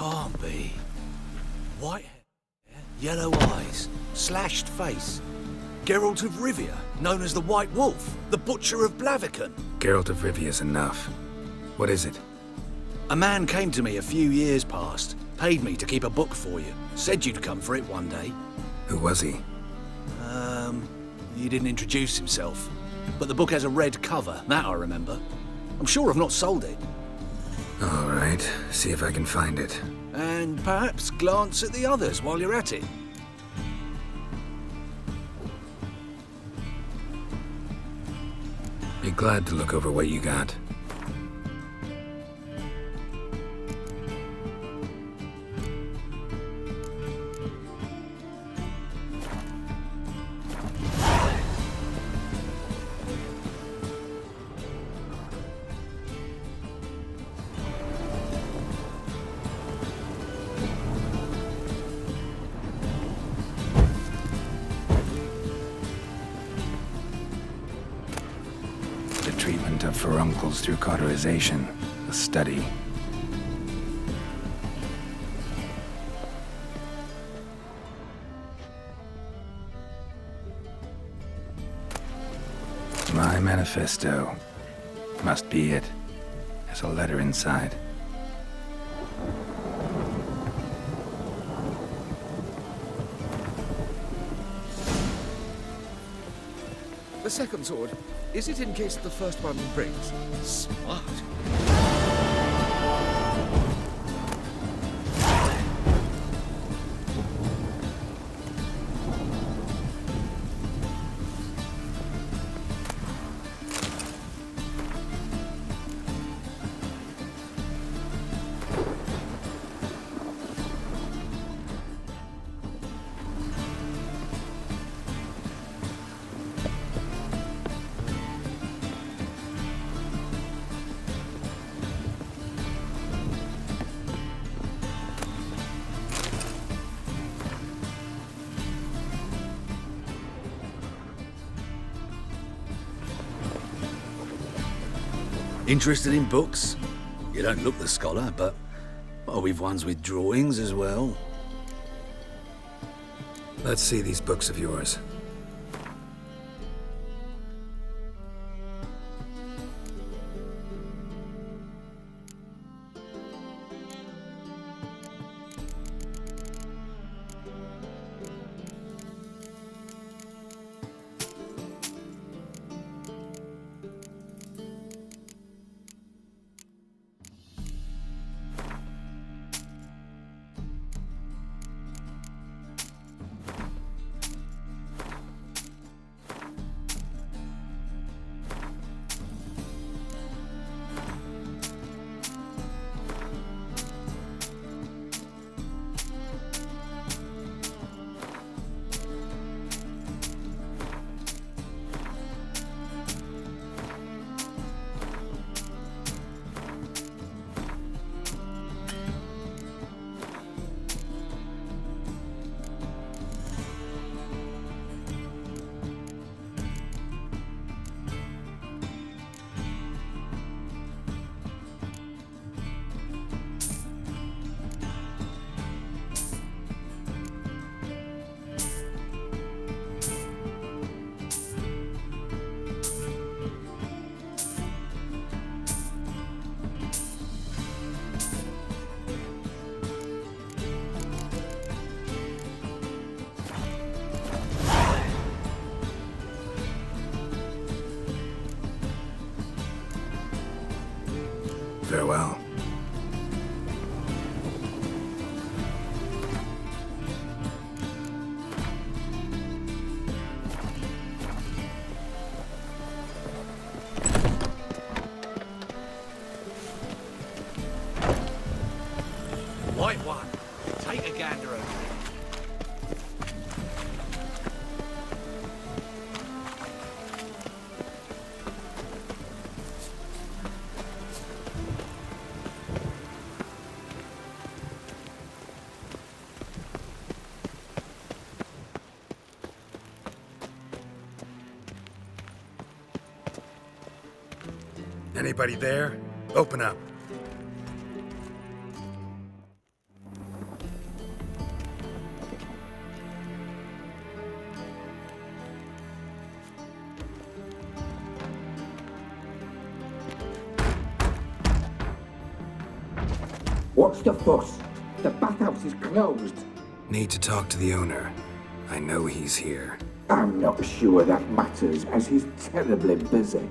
Can't be. White hair, yellow eyes, slashed face. Geralt of Rivia, known as the White Wolf, the Butcher of Blaviken. Geralt of Rivia's enough. What is it? A man came to me a few years past, paid me to keep a book for you, said you'd come for it one day. Who was he? He didn't introduce himself. But the book has a red cover, that I remember. I'm sure I've not sold it. All right, see if I can find it. And perhaps glance at the others while you're at it. Be glad to look over what you got. Treatment of furuncles through cauterization. A study. My manifesto. Must be it. There's a letter inside. The second sword, is it in case the first one breaks? Smart. Interested in books? You don't look the scholar, but well, we've ones with drawings as well. Let's see these books of yours. Farewell. White one, take a gander over it. Anybody there? Open up. What's the fuss? The bathhouse is closed. Need to talk to the owner. I know he's here. I'm not sure that matters, as he's terribly busy.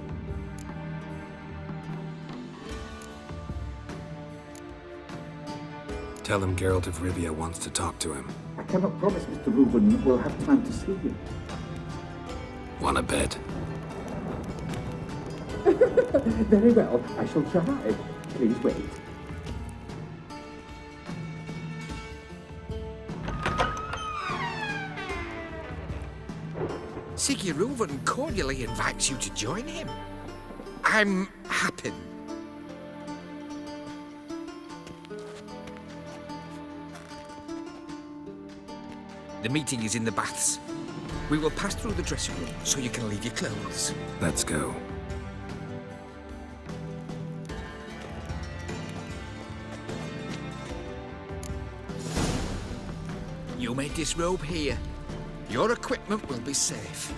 Tell him Geralt of Rivia wants to talk to him. I cannot promise Mr. Reuben will have time to see you. Wanna bet? Very well, I shall try. Please wait. Siggy Reuven cordially invites you to join him. I'm happy. The meeting is in the baths. We will pass through the dressing room so you can leave your clothes. Let's go. You may disrobe here. Your equipment will be safe.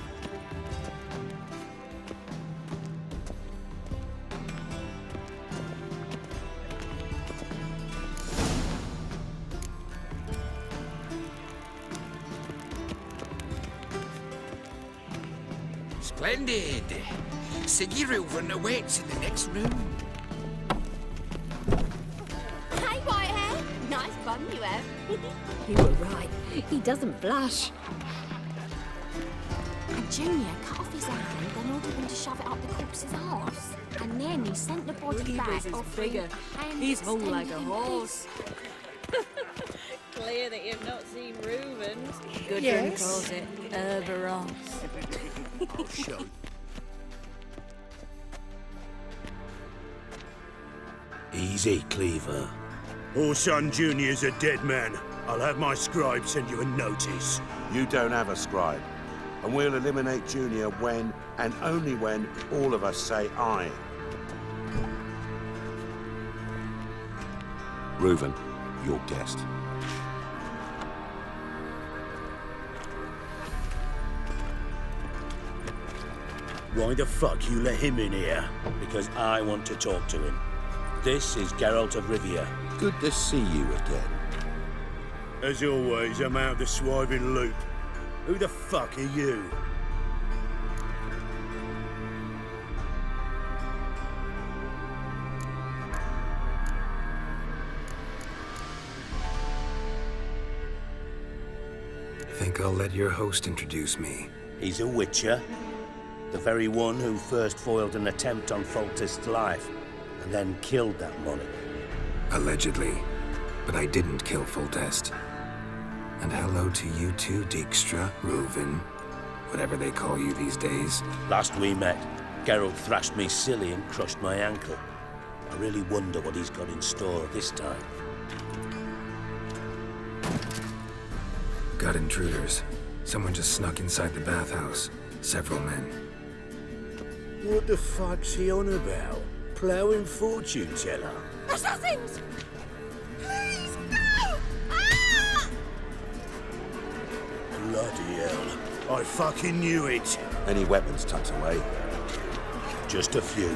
Splendid! Siggy Reuven awaits in the next room. Hey, Whitehair. Nice bum you have. You were right. He doesn't blush. And Junior cut off his hand, then ordered him to shove it up the corpse's arse. And then he sent the body back is offering bigger. a hand He's hung like a extended in horse. Clear that you've not seen Reuven's. Gudrun calls it Herberos. Easy, Cleaver. Orson Jr.'s a dead man. I'll have my scribe send you a notice. You don't have a scribe. And we'll eliminate Junior when, and only when, all of us say aye. Reuven, your guest. Why the fuck you let him in here? Because I want to talk to him. This is Geralt of Rivia. Good to see you again. As always, I'm out the swiving loop. Who the fuck are you? Think I'll let your host introduce me. He's a witcher. The very one who first foiled an attempt on Foltest's life, and then killed that monarch. Allegedly. But I didn't kill Foltest. And hello to you too, Dijkstra, Reuven, whatever they call you these days. Last we met, Geralt thrashed me silly and crushed my ankle. I really wonder what he's got in store this time. Got intruders. Someone just snuck inside the bathhouse. Several men. What the fuck's he on about? Ploughing fortune teller? Assassins! Please, no! Ah! Bloody hell. I fucking knew it. Any weapons tucked away? Just a few.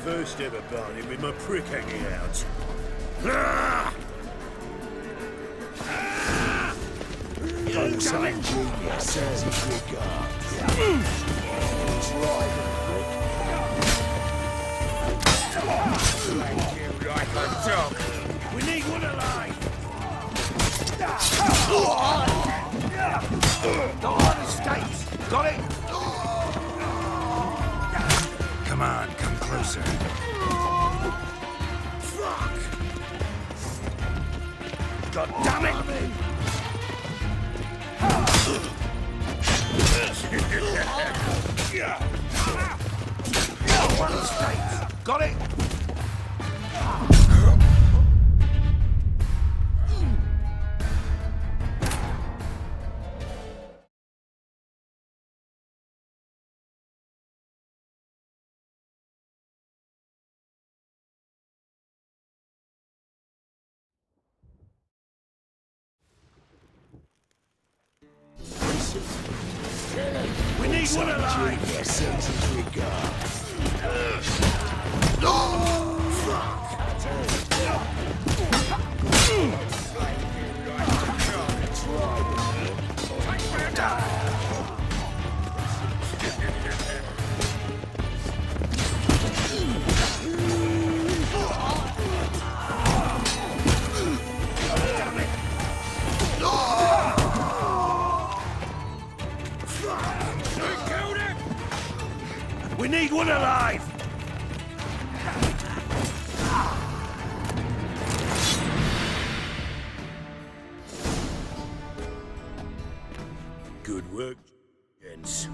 First ever barney with my prick hanging out. Ah! Outside Junior says his regards. He's right, Thank you, like a dog. We need one alive! The one escapes. Got it? Come on, come closer. Fuck! God damn it! One escapes. Got it? need one alive! Junior sends his regards. We need one alive! Good work, gents.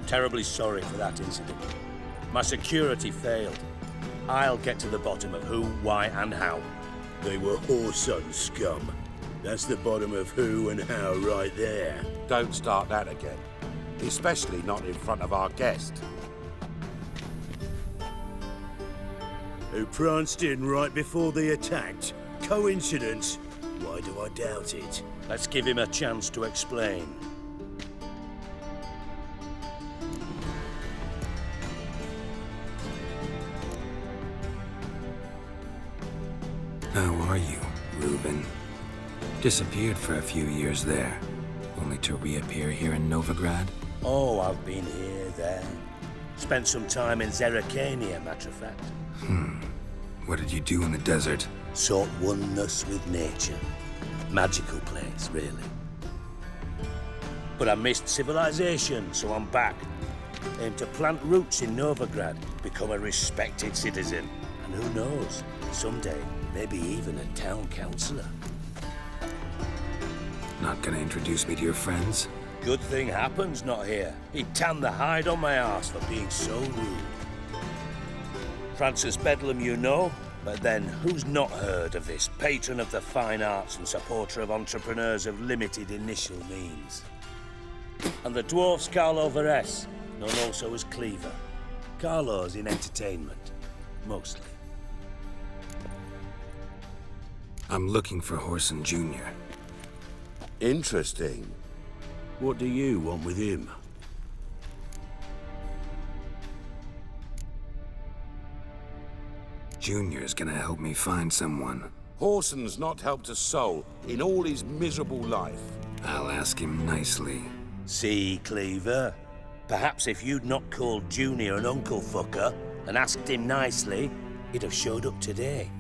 Terribly sorry for that incident. My security failed. I'll get to the bottom of who, why, and how. They were Whoreson scum. That's the bottom of who and how right there. Don't start that again. Especially not in front of our guest. Who pranced in right before they attacked. Coincidence? Why do I doubt it? Let's give him a chance to explain. How are you, Reuben? Disappeared for a few years there, only to reappear here in Novigrad? Oh, I've been here, there. Spent some time in Zerrikania, matter of fact. What did you do in the desert? Sought oneness with nature. Magical place, really. But I missed civilization, so I'm back. Aim to plant roots in Novigrad, become a respected citizen. And who knows, someday, maybe even a town councillor. Not gonna introduce me to your friends? Good thing happens not here. He'd tan the hide on my arse for being so rude. Francis Bedlam, you know, but then who's not heard of this patron of the fine arts and supporter of entrepreneurs of limited initial means? And the dwarf's Carlo Veres, known also as Cleaver. Carlo's in entertainment, mostly. I'm looking for Whoreson Jr. Interesting. What do you want with him? Junior's gonna help me find someone. Whoreson's not helped a soul in all his miserable life. I'll ask him nicely. See, Cleaver? Perhaps if you'd not called Junior an uncle fucker and asked him nicely, he'd have showed up today.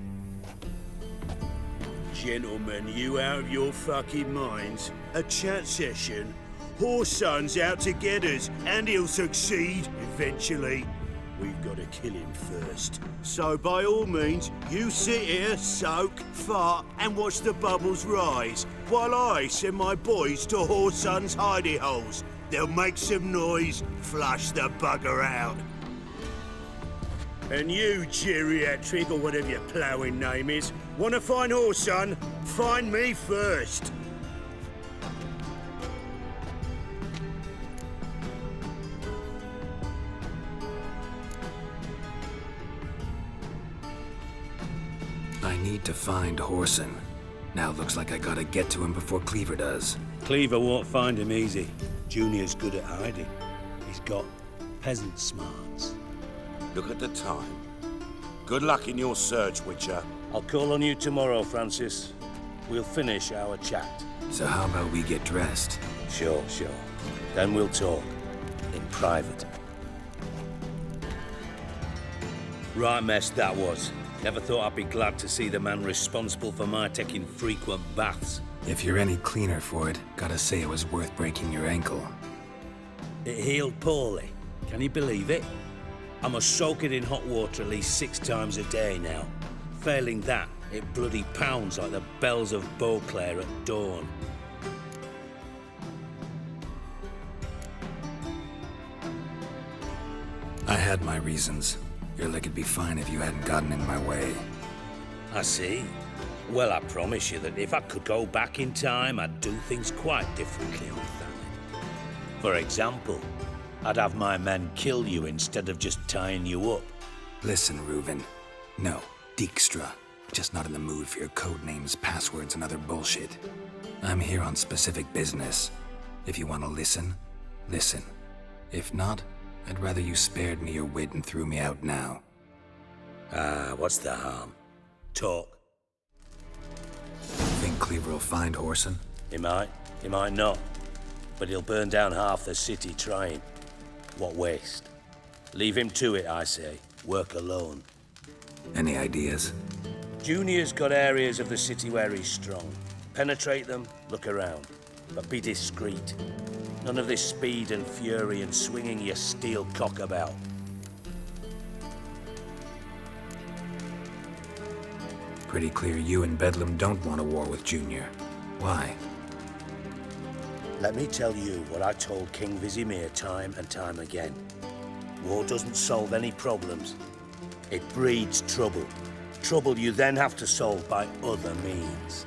Gentlemen, you out of your fucking minds? A chat session? Whoreson's out to get us, and he'll succeed eventually. We've got to kill him first. So by all means, you sit here, soak, fart, and watch the bubbles rise, while I send my boys to Whoreson's hidey holes. They'll make some noise, flush the bugger out. And you, geriatric, or whatever your ploughing name is, want to find Whoreson? Find me first. I need to find Whoreson. Now looks like I gotta get to him before Cleaver does. Cleaver won't find him easy. Junior's good at hiding. He's got peasant smarts. Look at the time. Good luck in your search, Witcher. I'll call on you tomorrow, Francis. We'll finish our chat. So how about we get dressed? Sure. Then we'll talk. In private. Right mess that was. Never thought I'd be glad to see the man responsible for my taking frequent baths. If you're any cleaner for it, gotta say it was worth breaking your ankle. It healed poorly. Can you believe it? I must soak it in hot water at least 6 times a day now. Failing that, it bloody pounds like the bells of Beauclair at dawn. I had my reasons. Your leg would be fine if you hadn't gotten in my way. I see. Well, I promise you that if I could go back in time, I'd do things quite differently, old fellow. For example, I'd have my men kill you instead of just tying you up. Listen, Reuven. No, Dijkstra. Just not in the mood for your code names, passwords, and other bullshit. I'm here on specific business. If you want to listen, Listen, if not, I'd rather you spared me your wit and threw me out now. What's the harm? Talk. Think Cleaver will find Whoreson? He might not. But he'll burn down half the city trying. What waste? Leave him to it, I say. Work alone. Any ideas? Junior's got areas of the city where he's strong. Penetrate them, look around. But be discreet. None of this speed and fury and swinging your steel cock about. Pretty clear you and Bedlam don't want a war with Junior. Why? Let me tell you what I told King Vizimir time and time again. War doesn't solve any problems. It breeds trouble. Trouble you then have to solve by other means.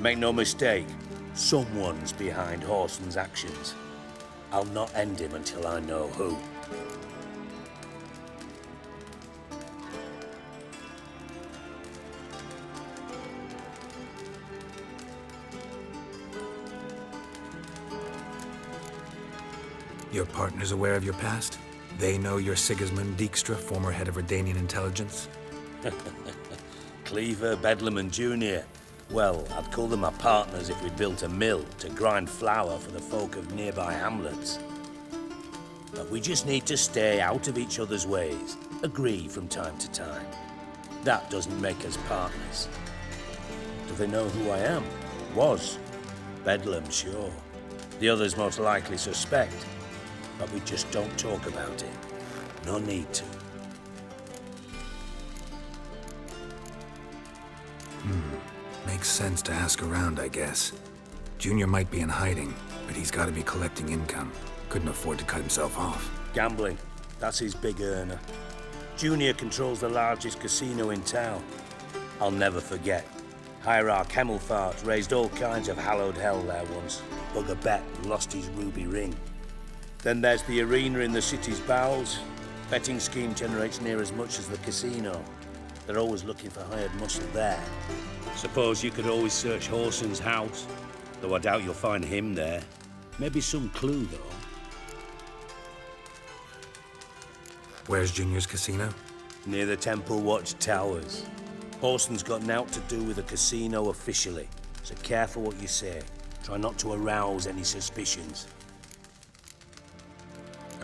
Make no mistake, someone's behind Whoreson's actions. I'll not end him until I know who. Your partner's aware of your past? They know you're Sigismund Dijkstra, former head of Redanian intelligence? Cleaver, Bedlam and Junior. Well, I'd call them my partners if we'd built a mill to grind flour for the folk of nearby hamlets. But we just need to stay out of each other's ways, agree from time to time. That doesn't make us partners. Do they know who I am? Was. Bedlam, sure. The others most likely suspect. But we just don't talk about it. No need to. Makes sense to ask around, I guess. Junior might be in hiding, but he's got to be collecting income. Couldn't afford to cut himself off. Gambling. That's his big earner. Junior controls the largest casino in town. I'll never forget. Hierarch Hemmelfart raised all kinds of hallowed hell there once. Bugger bet lost his ruby ring. Then there's the arena in the city's bowels. Betting scheme generates near as much as the casino. They're always looking for hired muscle there. Suppose you could always search Whoreson's house, though I doubt you'll find him there. Maybe some clue, though. Where's Junior's casino? Near the Temple Watch Towers. Whoreson's got naught to do with the casino officially, so careful what you say. Try not to arouse any suspicions.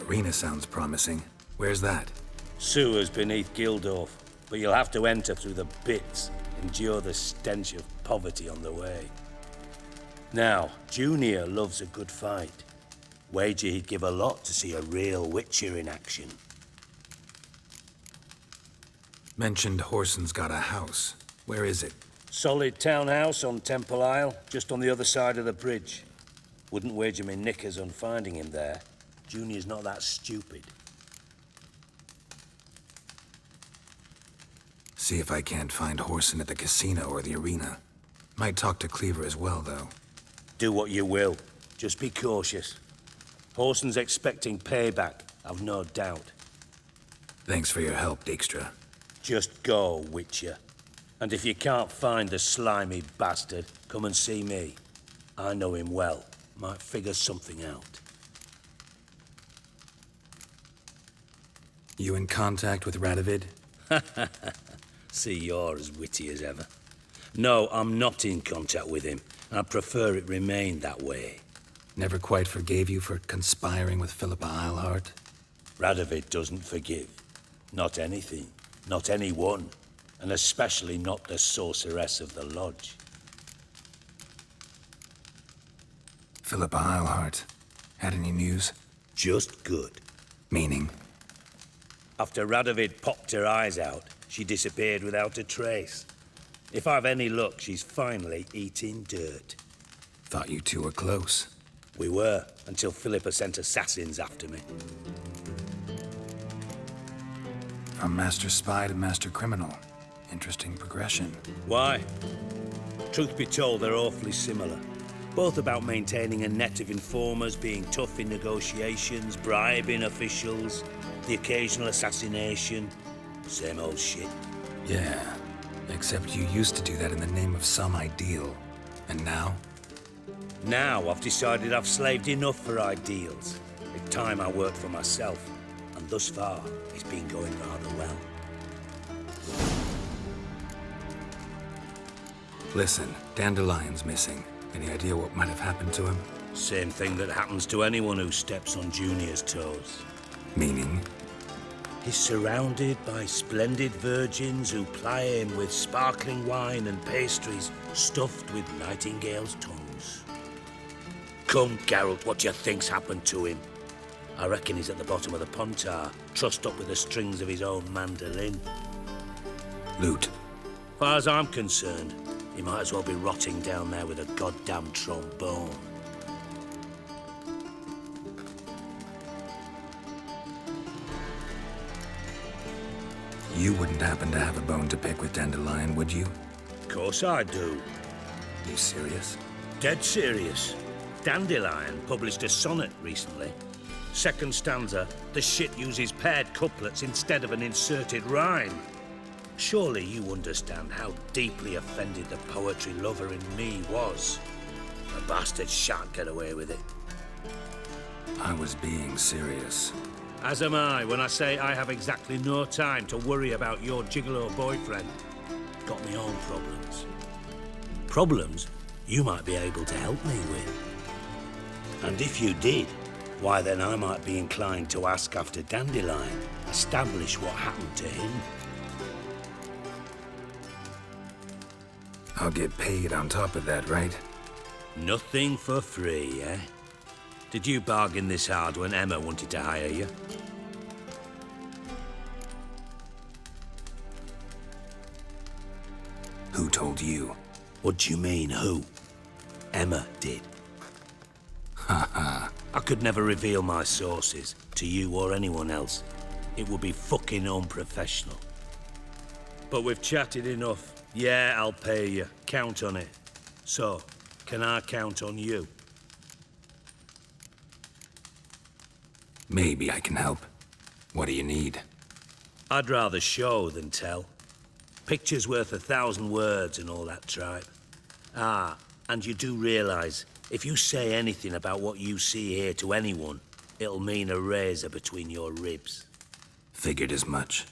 Arena sounds promising. Where's that? Sewers beneath Gildorf, but you'll have to enter through the bits, endure the stench of poverty on the way. Now, Junior loves a good fight. Wager he'd give a lot to see a real Witcher in action. Mentioned Whoreson's got a house. Where is it? Solid townhouse on Temple Isle, just on the other side of the bridge. Wouldn't wager me knickers on finding him there. Junior's not that stupid. See if I can't find Whoreson at the casino or the arena. Might talk to Cleaver as well, though. Do what you will. Just be cautious. Whoreson's expecting payback, I've no doubt. Thanks for your help, Dijkstra. Just go, Witcher. And if you can't find the slimy bastard, come and see me. I know him well. Might figure something out. You in contact with Radovid? See, you're as witty as ever. No, I'm not in contact with him. I prefer it remain that way. Never quite forgave you for conspiring with Philippa Eilhart? Radovid doesn't forgive. Not anything. Not anyone. And especially not the sorceress of the Lodge. Philippa Eilhart. Had any news? Just good. Meaning? After Radovid popped her eyes out, she disappeared without a trace. If I've any luck, she's finally eating dirt. Thought you two were close. We were, until Philippa sent assassins after me. From master spy to master criminal. Interesting progression. Why? Truth be told, they're awfully similar. Both about maintaining a net of informers, being tough in negotiations, bribing officials, the occasional assassination. Same old shit. Yeah, except you used to do that in the name of some ideal. And now? Now I've decided I've slaved enough for ideals. It's time I worked for myself, and thus far, it's been going rather well. Listen, Dandelion's missing. Any idea what might have happened to him? Same thing that happens to anyone who steps on Junior's toes. Meaning? He's surrounded by splendid virgins who ply him with sparkling wine and pastries stuffed with nightingales' tongues. Come, Geralt, what do you think's happened to him? I reckon he's at the bottom of the Pontar, trussed up with the strings of his own mandolin. Loot. Far as I'm concerned, he might as well be rotting down there with a goddamn trombone. You wouldn't happen to have a bone to pick with Dandelion, would you? Of course I do. You serious? Dead serious. Dandelion published a sonnet recently. Second stanza, the shit uses paired couplets instead of an inserted rhyme. Surely you understand how deeply offended the poetry lover in me was. The bastard shan't get away with it. I was being serious. As am I when I say I have exactly no time to worry about your gigolo boyfriend. Got me own problems. Problems you might be able to help me with. And if you did, why then I might be inclined to ask after Dandelion, establish what happened to him. I'll get paid on top of that, right? Nothing for free, eh? Did you bargain this hard when Emma wanted to hire you? Who told you? What do you mean, who? Emma did. Haha. I could never reveal my sources to you or anyone else. It would be fucking unprofessional. But we've chatted enough. Yeah, I'll pay you. Count on it. So, can I count on you? Maybe I can help. What do you need? I'd rather show than tell. Picture's worth 1,000 words and all that tripe. Ah, and you do realize, if you say anything about what you see here to anyone, it'll mean a razor between your ribs. Figured as much.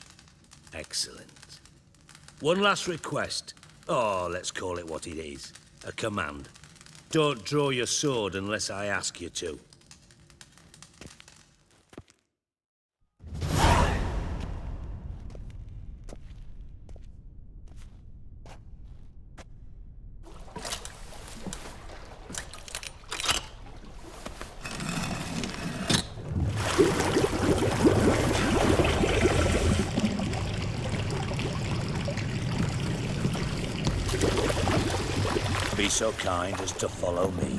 Excellent. One last request. Oh, let's call it what it is. A command. Don't draw your sword unless I ask you to. Be so kind as to follow me.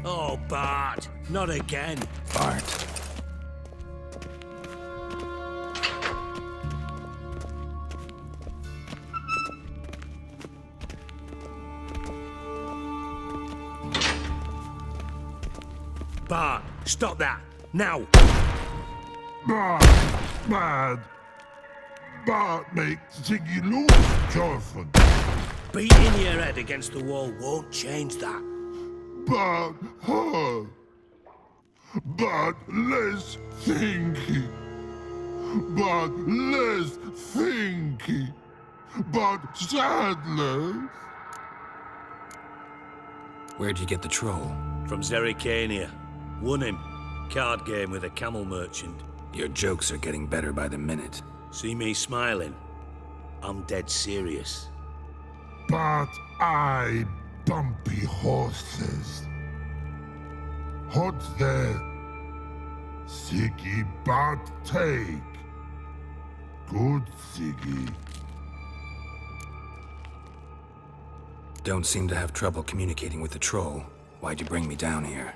Oh, Bart, not again. Bart. Bart, stop that, now! Bad. Bart makes Ziggy lose, Jonathan. Beating your head against the wall won't change that. But her. But less thinky. But less thinky. But sadler. Where'd you get the troll? From Zerrikania. Won him. Card game with a camel merchant. Your jokes are getting better by the minute. See me smiling? I'm dead serious. But I bumpy horses. Hot there. Ziggy but take. Good Ziggy. Don't seem to have trouble communicating with the troll. Why'd you bring me down here?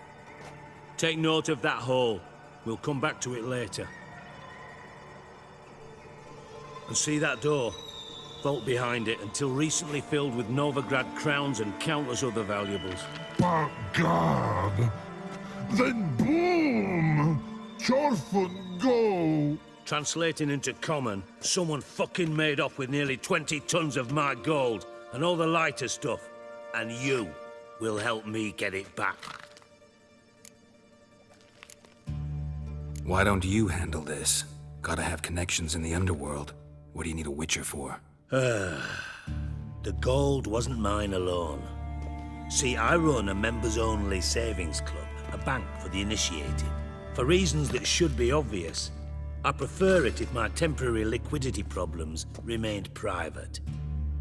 Take note of that hole. We'll come back to it later. And see that door? Vault behind it, until recently filled with Novigrad crowns and countless other valuables. But God! Then boom! Chorfun go! Translating into common, someone fucking made off with nearly 20 tons of my gold and all the lighter stuff. And you will help me get it back. Why don't you handle this? Gotta have connections in the underworld. What do you need a Witcher for? The gold wasn't mine alone. See, I run a members-only savings club, a bank for the initiated. For reasons that should be obvious, I prefer it if my temporary liquidity problems remained private.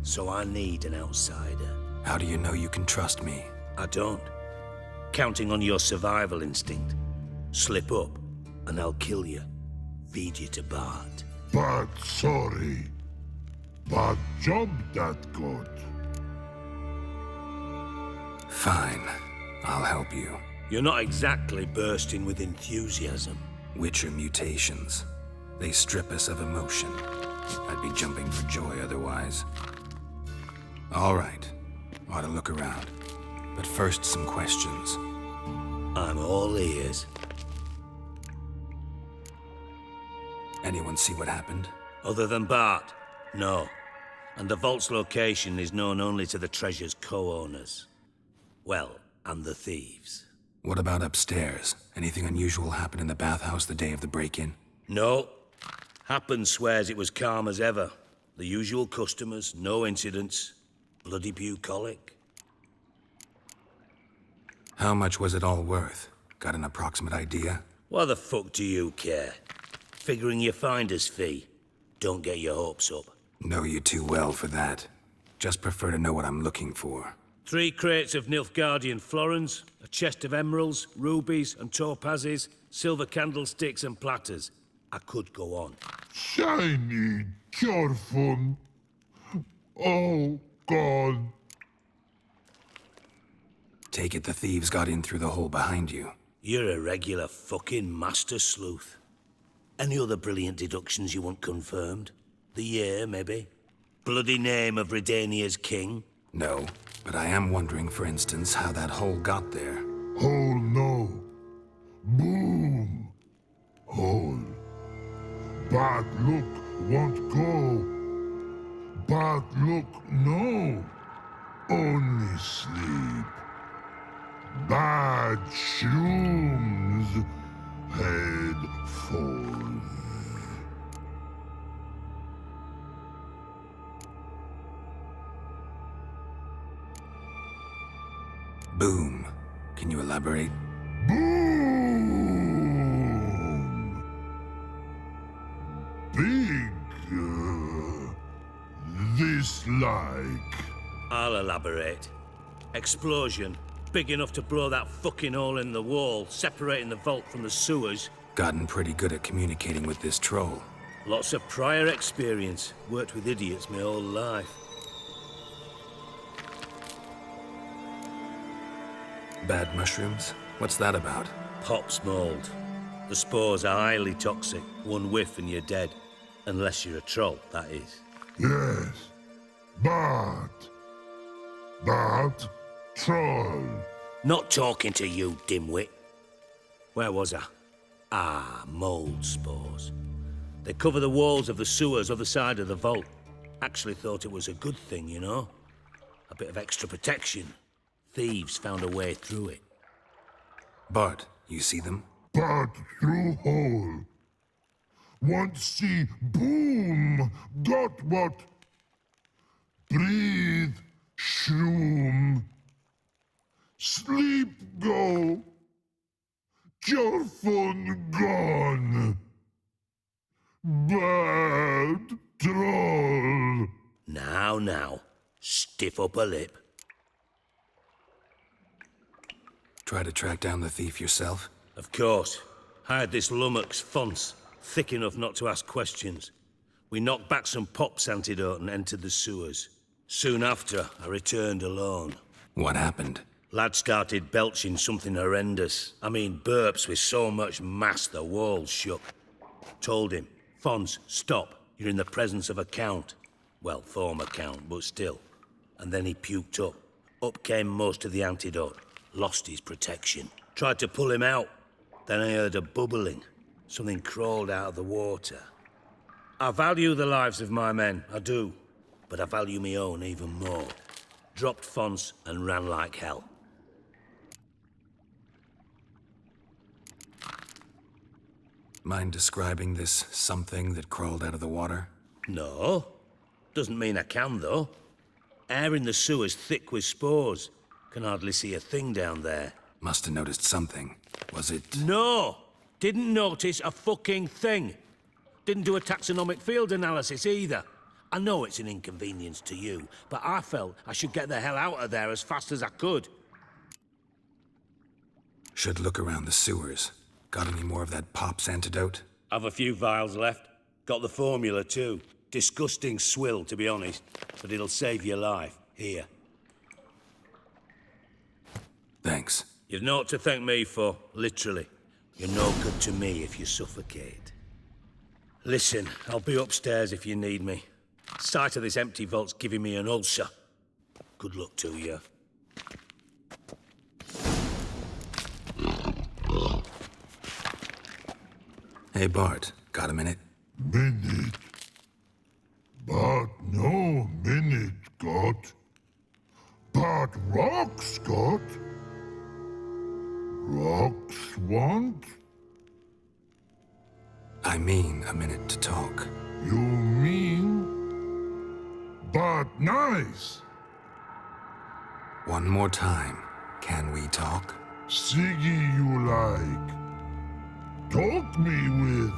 So I need an outsider. How do you know you can trust me? I don't. Counting on your survival instinct. Slip up, and I'll kill you. Feed you to Bart. But sorry. But job that good. Fine. I'll help you. You're not exactly bursting with enthusiasm. Witcher mutations. They strip us of emotion. I'd be jumping for joy otherwise. All right. Ought to look around. But first, some questions. I'm all ears. Anyone see what happened? Other than Bart? No. And the vault's location is known only to the treasure's co-owners. Well, and the thieves. What about upstairs? Anything unusual happen in the bathhouse the day of the break-in? No. Happen swears it was calm as ever. The usual customers, no incidents. Bloody bucolic. How much was it all worth? Got an approximate idea? Why the fuck do you care? Figuring your finder's fee. Don't get your hopes up. Know you too well for that. Just prefer to know what I'm looking for. 3 crates of Nilfgaardian florins, a chest of emeralds, rubies and topazes, silver candlesticks and platters. I could go on. Shiny Chorfun. Oh, God. Take it the thieves got in through the hole behind you. You're a regular fucking master sleuth. Any other brilliant deductions you want confirmed? The year, maybe? Bloody name of Redania's king? No, but I am wondering, for instance, how that hole got there. Hole no. Boom. Hole. But look won't go. But look no. Only sleep. Bad shrooms. Head falls. Boom. Can you elaborate? Boom! Big. This like. I'll elaborate. Explosion. Big enough to blow that fucking hole in the wall, separating the vault from the sewers. Gotten pretty good at communicating with this troll. Lots of prior experience. Worked with idiots my whole life. Bad mushrooms? What's that about? Pops mold. The spores are highly toxic. One whiff and you're dead. Unless you're a troll, that is. Yes. But. Troll. Not talking to you, dimwit. Where was I? Ah, mold spores. They cover the walls of the sewers other side of the vault. Actually thought it was a good thing, you know? A bit of extra protection. Thieves found a way through it. Bart, you see them? But through hole. Want see boom. Got what? Breathe. Shroom. Sleep go. Chorfun gone. Bad troll. Now. Stiff upper lip. Try to track down the thief yourself? Of course. Hired this lummox Fonce, thick enough not to ask questions. We knocked back some pops antidote and entered the sewers. Soon after, I returned alone. What happened? Lad started belching something horrendous. I mean, burps with so much mass the walls shook. Told him, Fons, stop. You're in the presence of a count. Well, former count, but still. And then he puked up. Up came most of the antidote. Lost his protection. Tried to pull him out. Then I heard a bubbling. Something crawled out of the water. I value the lives of my men, I do. But I value my own even more. Dropped Fons and ran like hell. Mind describing this something that crawled out of the water? No. Doesn't mean I can, though. Air in the sewer's thick with spores. Can hardly see a thing down there. Must have noticed something. Was it... No! Didn't notice a fucking thing. Didn't do a taxonomic field analysis either. I know it's an inconvenience to you, but I felt I should get the hell out of there as fast as I could. Should look around the sewers. Got any more of that Pop's antidote? I've a few vials left. Got the formula too. Disgusting swill, to be honest. But it'll save your life. Here. Thanks. You've naught to thank me for, literally. You're no good to me if you suffocate. Listen, I'll be upstairs if you need me. Sight of this empty vault's giving me an ulcer. Good luck to you. Hey, Bart. Got a minute? Minute. But no minute got. But rocks got. Rocks want? I mean a minute to talk. You mean? But nice. One more time. Can we talk? Siggy you like. Talk me with.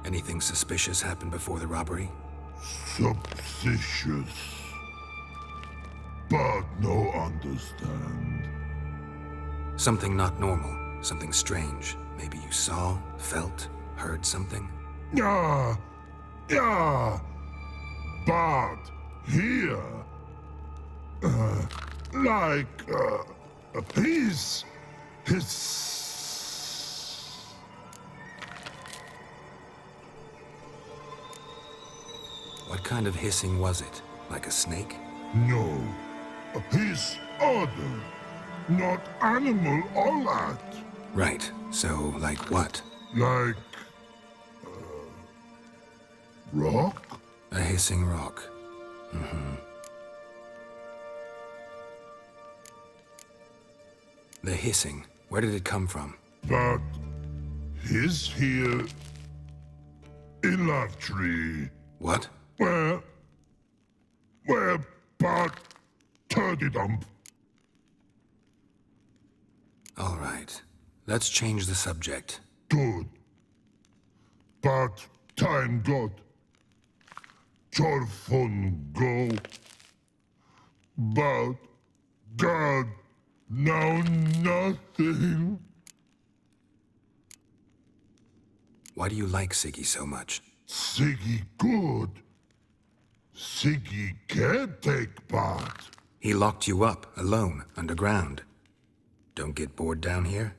Anything suspicious happened before the robbery? Suspicious. But no understand. Something not normal. Something strange. Maybe you saw, felt, heard something? Yeah. Yeah. But here. He's. What kind of hissing was it? Like a snake? No. He's other. Not animal all that. Right. So, like what? Like. Rock? A hissing rock. Mm-hmm. The hissing. Where did it come from? But he's here in Love Tree. What? Where but turkey dump. All right. Let's change the subject. Good. But time got. Torfun go. But God, now nothing. Why do you like Siggy so much? Siggy good. Siggy can't take part. He locked you up, alone, underground. Don't get bored down here?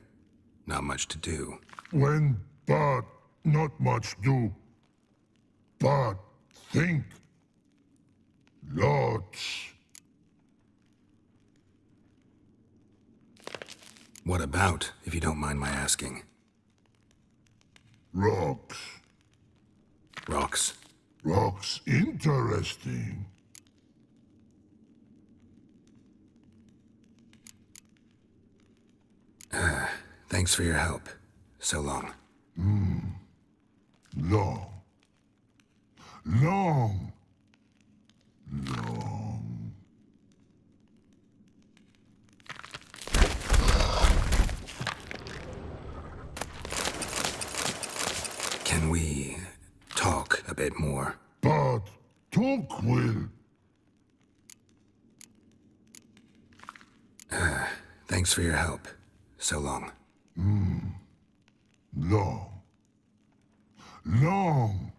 Not much to do. When but not much do. But think. Lots. What about, if you don't mind my asking? Rocks. Rocks? Rocks interesting. Thanks for your help. So long. Long. Long. Long. Can we talk a bit more? But talk will. Thanks for your help. So long. Long. Long.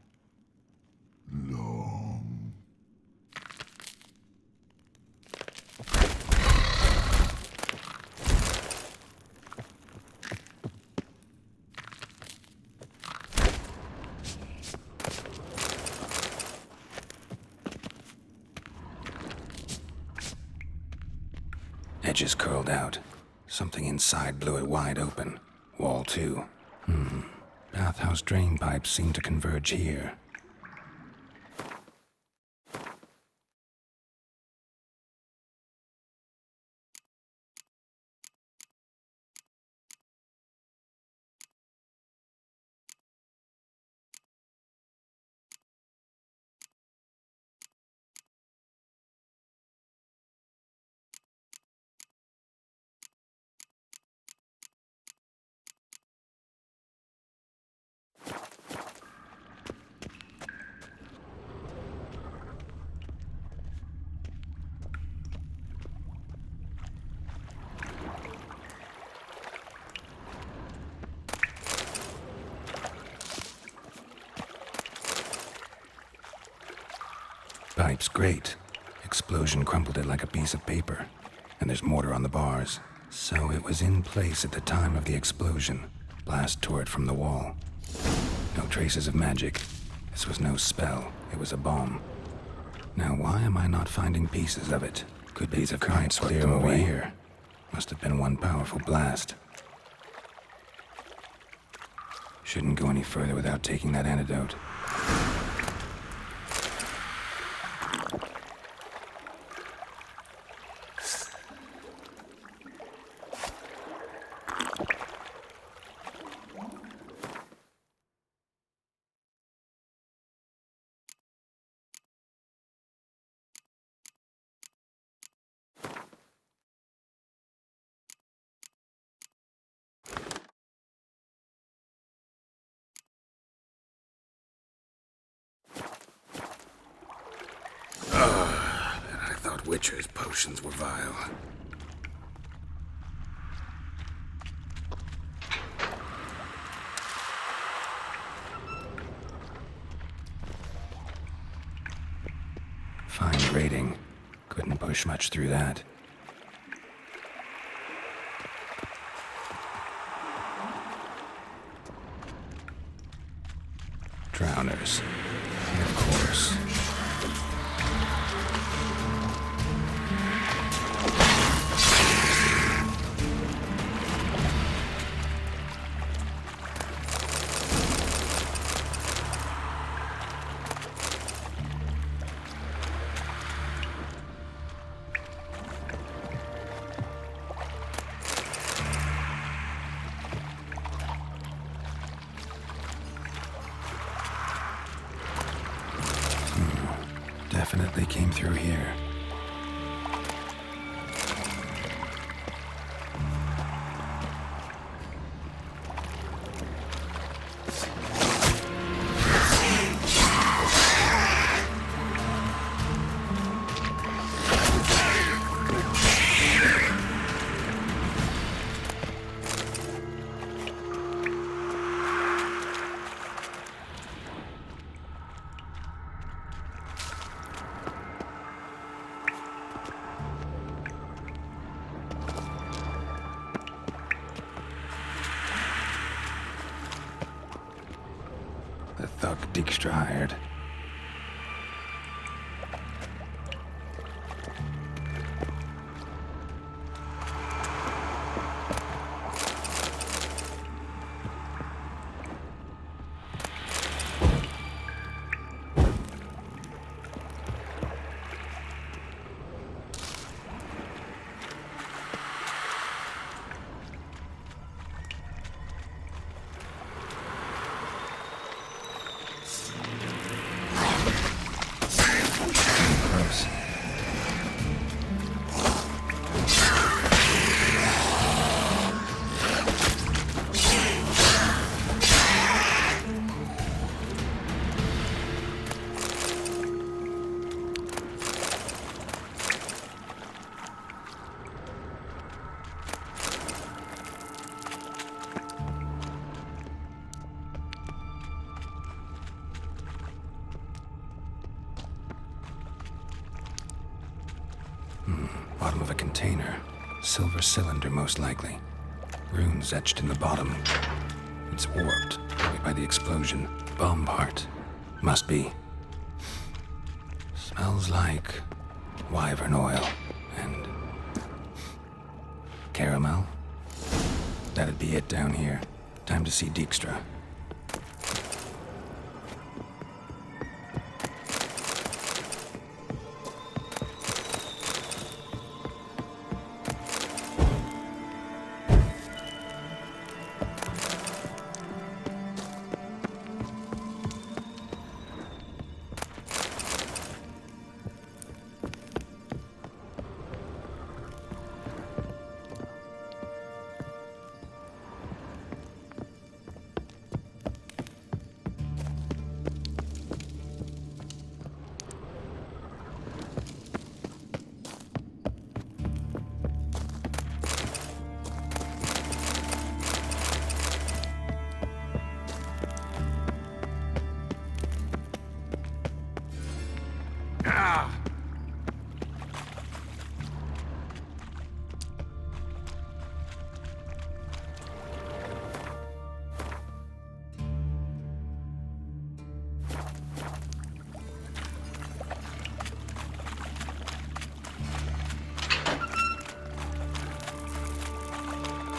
Long. Edges curled out. Something inside blew it wide open. Wall 2. Bathhouse drain pipes seem to converge here. Pipes grate. Explosion crumpled it like a piece of paper. And there's mortar on the bars. So it was in place at the time of the explosion. Blast tore it from the wall. No traces of magic. This was no spell. It was a bomb. Now why am I not finding pieces of it? Could be the current swept them over here. Must have been one powerful blast. Shouldn't go any further without taking that antidote. I thought Witcher's potions were vile. Fine grating. Couldn't push much through that. Drowners. Of course. Definitely came through here. The thug Dijkstra hired. Bottom of a container. Silver cylinder, most likely. Runes etched in the bottom. It's warped, probably by the explosion. Bomb part. Must be. Smells like wyvern oil and Caramel? That'd be it down here. Time to see Dijkstra.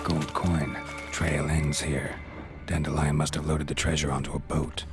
Gold coin. Trail ends here. Dandelion must have loaded the treasure onto a boat.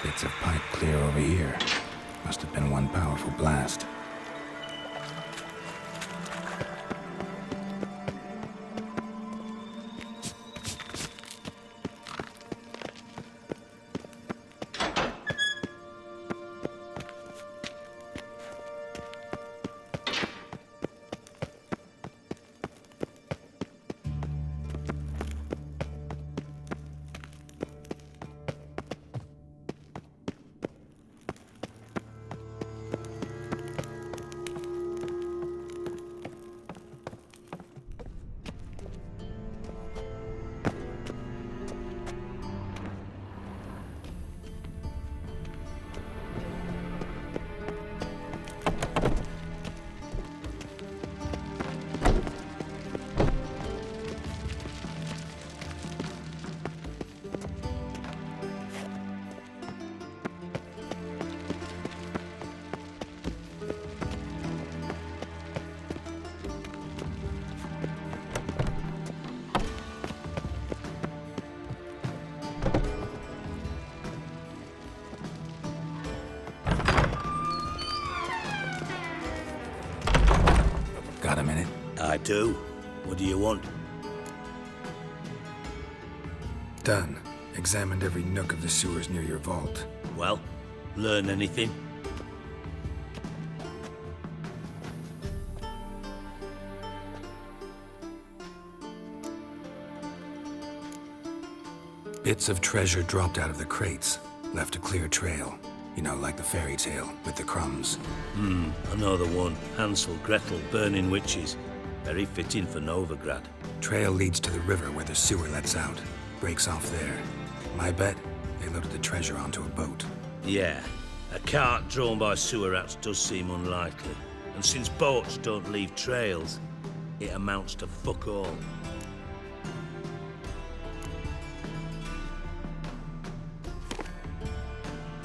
Bits of pipe clear over here. Must have been one powerful blast. Got a minute? I do. What do you want? Done. Examined every nook of the sewers near your vault. Well, learn anything? Bits of treasure dropped out of the crates. Left a clear trail. You know, like the fairy tale, with the crumbs. I know the one. Hansel, Gretel, burning witches. Very fitting for Novigrad. Trail leads to the river where the sewer lets out. Breaks off there. My bet, they loaded the treasure onto a boat. Yeah, a cart drawn by sewer rats does seem unlikely. And since boats don't leave trails, it amounts to fuck all.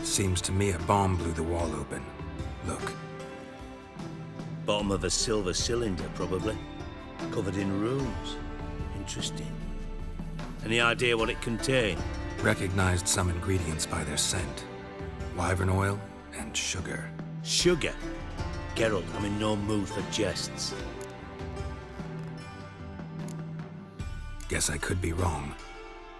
Seems to me a bomb blew the wall open. Look. Bottom of a silver cylinder, probably. Covered in runes. Interesting. Any idea what it contained? Recognized some ingredients by their scent. Wyvern oil and sugar. Sugar? Geralt, I'm in no mood for jests. Guess I could be wrong.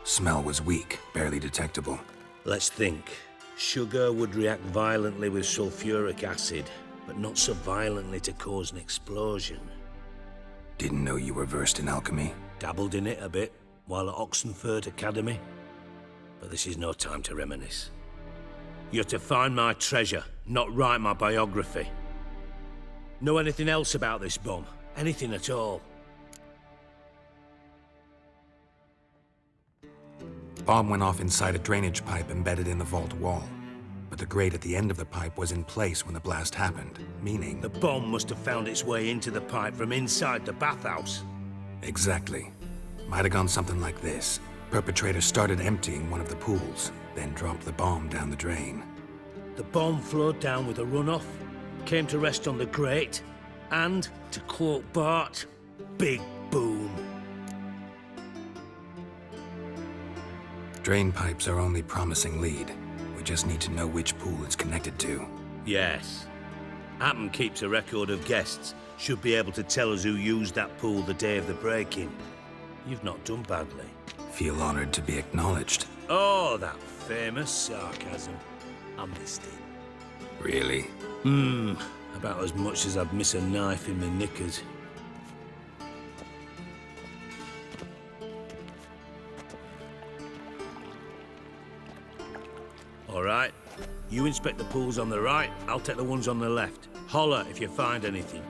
Smell was weak, barely detectable. Let's think. Sugar would react violently with sulfuric acid, but not so violently to cause an explosion. Didn't know you were versed in alchemy. Dabbled in it a bit while at Oxenford Academy. But this is no time to reminisce. You're to find my treasure, not write my biography. Know anything else about this bomb? Anything at all? Bomb went off inside a drainage pipe embedded in the vault wall. But the grate at the end of the pipe was in place when the blast happened, meaning... The bomb must have found its way into the pipe from inside the bathhouse. Exactly. Might have gone something like this. Perpetrator started emptying one of the pools, then dropped the bomb down the drain. The bomb flowed down with a runoff, came to rest on the grate, and, to quote Bart, big boom. Drain pipes are only promising lead. We just need to know which pool it's connected to. Yes. Appen keeps a record of guests. Should be able to tell us who used that pool the day of the break-in. You've not done badly. Feel honored to be acknowledged. Oh, that famous sarcasm. I missed it. Really? About as much as I'd miss a knife in my knickers. All right. You inspect the pools on the right, I'll take the ones on the left. Holler if you find anything.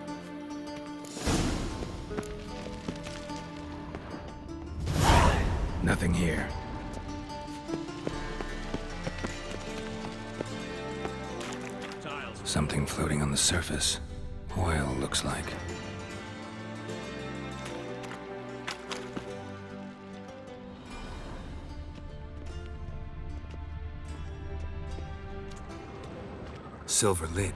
Nothing here. Tiles. Something floating on the surface. Oil, looks like. Silver lid.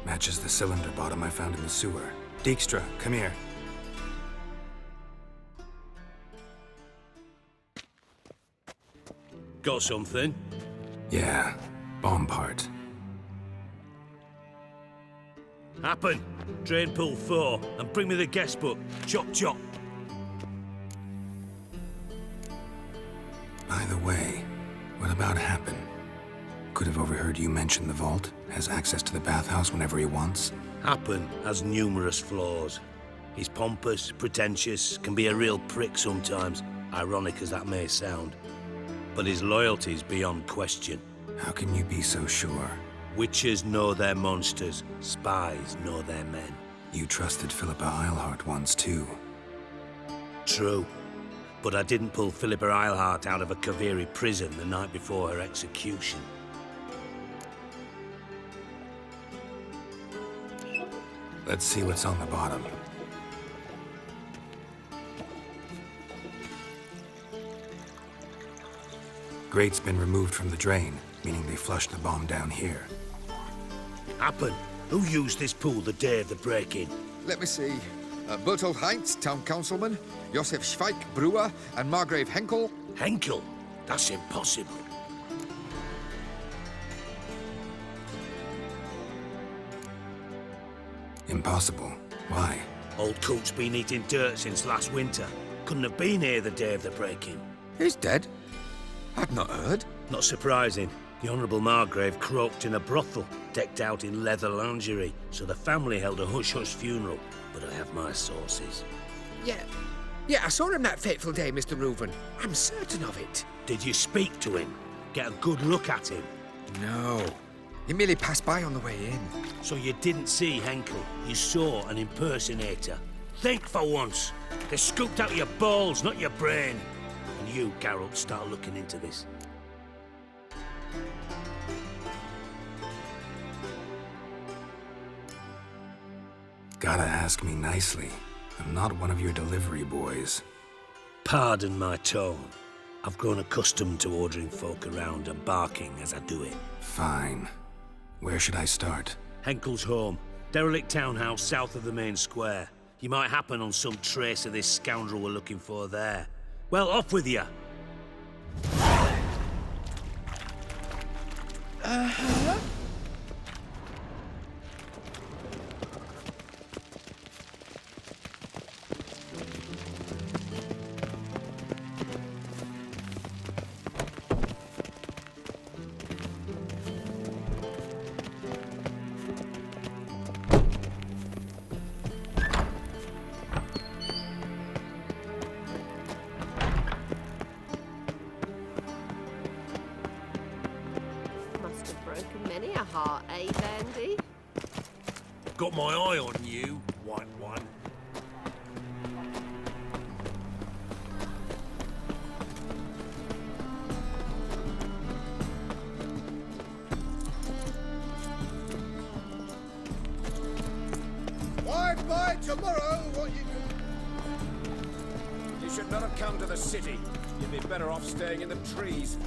Matches the cylinder bottom I found in the sewer. Dijkstra, come here. Got something? Yeah, bomb part. Happen. Drain pool 4, and bring me the guest book. Chop chop. By the way, what about Happen? Could have overheard you mention the vault. Has access to the bathhouse whenever he wants. Happen has numerous flaws. He's pompous, pretentious, can be a real prick sometimes, ironic as that may sound. But his loyalty's beyond question. How can you be so sure? Witches know their monsters, spies know their men. You trusted Philippa Eilhart once too. True. But I didn't pull Philippa Eilhart out of a Kaviri prison the night before her execution. Let's see what's on the bottom. Grate's been removed from the drain, meaning they flushed the bomb down here. Happen. Who used this pool the day of the break-in? Let me see. Bertolt Heinz, town councilman, Josef Schweik, brewer, and Margrave Henkel. Henkel? That's impossible. Impossible. Why? Old Coot's been eating dirt since last winter. Couldn't have been here the day of the break-in. He's dead? I've not heard. Not surprising. The Honourable Margrave croaked in a brothel, decked out in leather lingerie, so the family held a hush-hush funeral. But I have my sources. Yeah, I saw him that fateful day, Mr. Reuven. I'm certain of it. Did you speak to him? Get a good look at him? No. He merely passed by on the way in. So you didn't see Henkel. You saw an impersonator. Think for once. They scooped out your balls, not your brain. And you, Geralt, start looking into this. Gotta ask me nicely. I'm not one of your delivery boys. Pardon my tone. I've grown accustomed to ordering folk around and barking as I do it. Fine. Where should I start? Henkel's home. Derelict townhouse south of the main square. You might happen on some trace of this scoundrel we're looking for there. Well, off with you. Must have broken many a heart, eh, Bandy? Got my eye on you, white one. Why buy tomorrow what you can... You should not have come to the city. You'd be better off staying in the trees.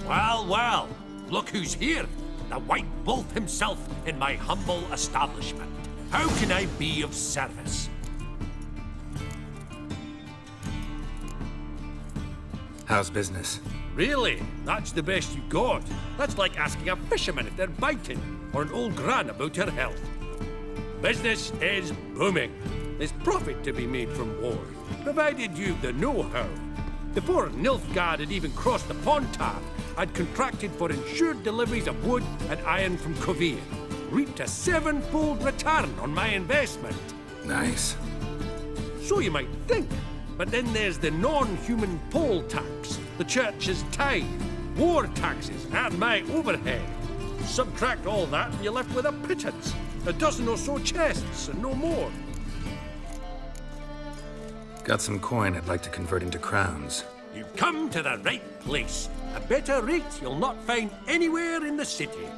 Well, well, look who's here. The White Wolf himself in my humble establishment. How can I be of service? How's business? Really? That's the best you got? That's like asking a fisherman if they're biting, or an old gran about her health. Business is booming. There's profit to be made from war, provided you've the know-how. Before Nilfgaard had even crossed the Pontar, I'd contracted for insured deliveries of wood and iron from Kovir. Reaped a 7-fold return on my investment. Nice. So you might think. But then there's the non-human poll tax, the church's tithe, war taxes, and my overhead. Subtract all that and you're left with a pittance. A dozen or so chests and no more. Got some coin I'd like to convert into crowns. You've come to the right place. A better rate you'll not find anywhere in the city.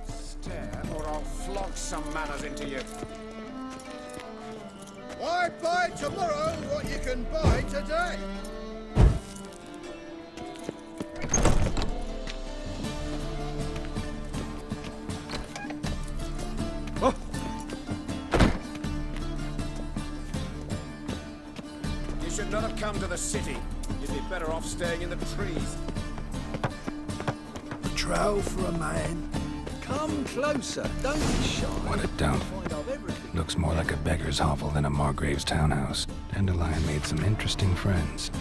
Stare, or I'll flog some manners into you. Why buy tomorrow what you can buy today? Oh. You should not have come to the city. You'd be better off staying in the trees. A trowel for a man. Come closer, don't be shy. What a dump. Looks more like a beggar's hovel than a Margrave's townhouse. Dandelion made some interesting friends.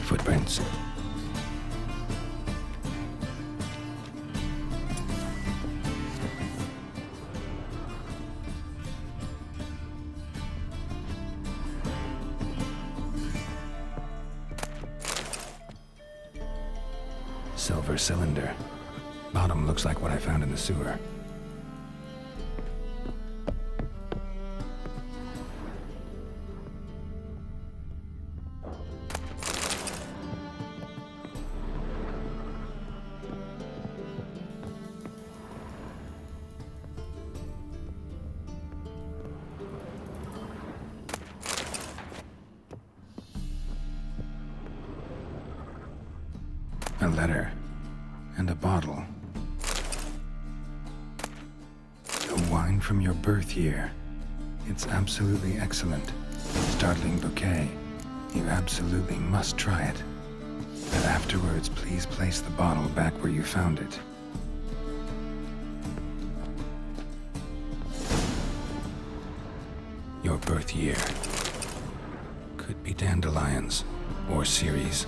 Footprints. Silver cylinder. Bottom looks like what I found in the sewer. A letter. And a bottle. A wine from your birth year. It's absolutely excellent. Startling bouquet. You absolutely must try it. But afterwards, please place the bottle back where you found it. Your birth year. Could be dandelions or Ceres.